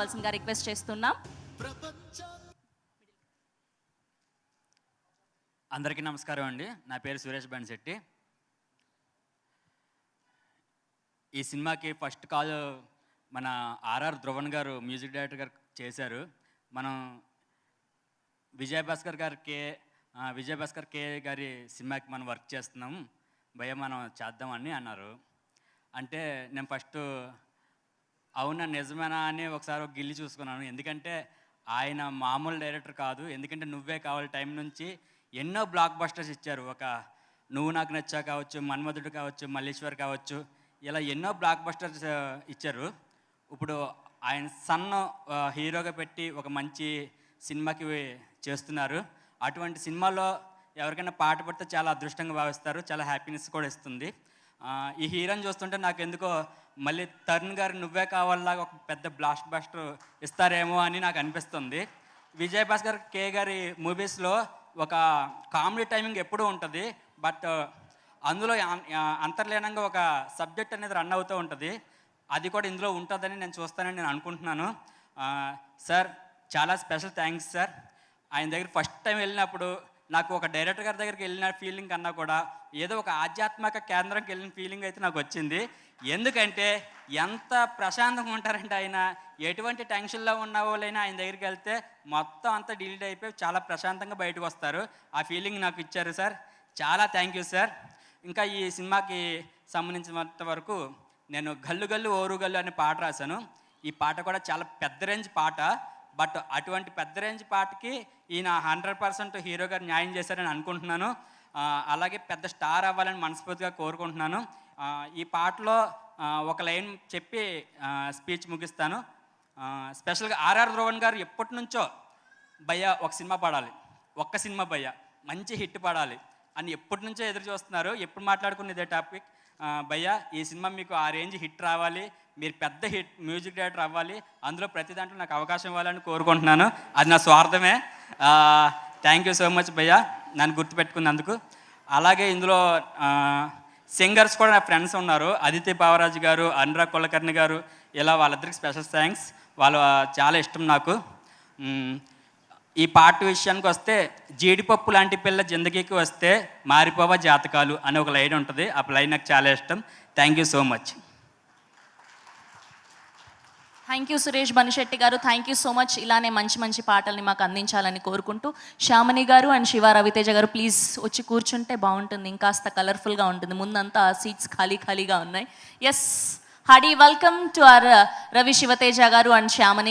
రావాల్సిందిగా రిక్వెస్ట్ చేస్తున్నాం. అందరికీ నమస్కారం అండి. నా పేరు సురేష్ బన్శెట్టి. ఈ సినిమాకి ఫస్ట్ కాల్ మన ఆర్ఆర్ ధ్రువన్ గారు మ్యూజిక్ డైరెక్టర్ గారు చేశారు. మనం విజయభాస్కర్ కే గారి సినిమాకి మనం వర్క్ చేస్తున్నాం భయ్య, మనం చేద్దామని అన్నారు. అంటే నేను ఫస్ట్ అవునా నిజమేనా అని ఒకసారి గిల్లి చూసుకున్నాను. ఎందుకంటే ఆయన మామూలు డైరెక్టర్ కాదు. ఎందుకంటే నువ్వే కావాలి టైం నుంచి ఎన్నో బ్లాక్ బస్టర్స్ ఇచ్చారు. ఒక నువ్వు నాకు నచ్చా కావచ్చు, మన్మధుడు కావచ్చు, మల్లీశ్వర్ కావచ్చు, ఇలా ఎన్నో బ్లాక్ బస్టర్స్ ఇచ్చారు. ఇప్పుడు ఆయన సన్ను హీరోగా పెట్టి ఒక మంచి సినిమాకి చేస్తున్నారు. అటువంటి సినిమాలో ఎవరికైనా పాట పడితే చాలా అదృష్టంగా భావిస్తారు, చాలా హ్యాపీనెస్ కూడా ఇస్తుంది. ఈ హీరోని చూస్తుంటే నాకు ఎందుకో మళ్ళీ తరుణ్ గారు నువ్వే కావాలాగా ఒక పెద్ద బ్లాస్ట్ బస్టర్ ఇస్తారేమో అని నాకు అనిపిస్తుంది. విజయభాస్కర్ కే గారి మూవీస్లో ఒక కామెడీ టైమింగ్ ఎప్పుడూ ఉంటుంది, బట్ అందులో అంతర్లీనంగా ఒక సబ్జెక్ట్ అనేది రన్ అవుతూ ఉంటుంది. అది కూడా ఇందులో ఉంటుందని నేను చూస్తానని నేను అనుకుంటున్నాను. సార్ చాలా స్పెషల్ థ్యాంక్స్ సార్. ఆయన దగ్గర ఫస్ట్ టైం వెళ్ళినప్పుడు నాకు ఒక డైరెక్టర్ గారి దగ్గరికి వెళ్ళిన ఫీలింగ్ కన్నా కూడా ఏదో ఒక ఆధ్యాత్మిక కేంద్రంకి వెళ్ళిన ఫీలింగ్ అయితే నాకు వచ్చింది. ఎందుకంటే ఎంత ప్రశాంతంగా ఉంటారంటే ఆయన ఎటువంటి టెన్షన్లో ఉన్న వాళ్ళైనా ఆయన దగ్గరికి వెళ్తే మొత్తం అంతా డిలీట్ అయిపోయి చాలా ప్రశాంతంగా బయటకు వస్తారు. ఆ ఫీలింగ్ నాకు ఇచ్చారు సార్. చాలా థ్యాంక్ యూ సార్. ఇంకా ఈ సినిమాకి సంబంధించినంత వరకు నేను గల్లు గల్లు ఓరు గల్లు అనే పాట రాశాను. ఈ పాట కూడా చాలా పెద్ద రేంజ్ పాట. బట్ అటువంటి పెద్ద రేంజ్ పాటకి ఈయన 100% హీరో గారు న్యాయం చేశారని అనుకుంటున్నాను. అలాగే పెద్ద స్టార్ అవ్వాలని మనస్ఫూర్తిగా కోరుకుంటున్నాను. ఈ పాటలో ఒక లైన్ చెప్పి స్పీచ్ ముగిస్తాను. స్పెషల్గా ఆర్ఆర్ ధ్రువన్ గారు ఎప్పటి నుంచో భయ్య ఒక సినిమా పాడాలి, ఒక్క సినిమా భయ్య మంచి హిట్ పాడాలి అని ఎప్పటి నుంచో ఎదురు చూస్తున్నారు. ఎప్పుడు మాట్లాడుకున్న ఇదే టాపిక్. భయ్య ఈ సినిమా మీకు ఆ రేంజ్ హిట్ రావాలి, మీరు పెద్ద హిట్ మ్యూజిక్ డైరెక్టర్ అవ్వాలి, అందులో ప్రతి దాంట్లో నాకు అవకాశం ఇవ్వాలని కోరుకుంటున్నాను. అది నా స్వార్థమే. థ్యాంక్ యూ సో మచ్ భయ్య నన్ను గుర్తుపెట్టుకున్నందుకు. అలాగే ఇందులో సింగర్స్ కూడా నా ఫ్రెండ్స్ ఉన్నారు. అదితి పావరాజు గారు, అనురాగ్ కులకర్ణి గారు, ఇలా వాళ్ళిద్దరికి స్పెషల్ థ్యాంక్స్. వాళ్ళు చాలా ఇష్టం నాకు. ఈ పాట విషయానికి వస్తే జీడిపప్పు లాంటి పిల్ల జిందగీకి వస్తే మారిపోవా జాతకాలు అనే ఒక లైన్ ఉంటుంది. ఆ లైన్ నాకు చాలా ఇష్టం. Thank you so much. Thank you Suresh Banshetti గారు. Thank you so much. ఇలానే మంచి మంచి పాటల్ని మాకు అందించాలని కోరుకుంటూ శ్యామణి గారు అండ్ శివ రవితేజ గారు ప్లీజ్ వచ్చి కూర్చుంటే బాగుంటుంది, ఇంకాస్త కలర్ఫుల్గా ఉంటుంది. ముందంతా సీట్స్ ఖాళీగా ఉన్నాయి. Yes hearty welcome to our Ravi Sivateja గారు అండ్ శ్యామణి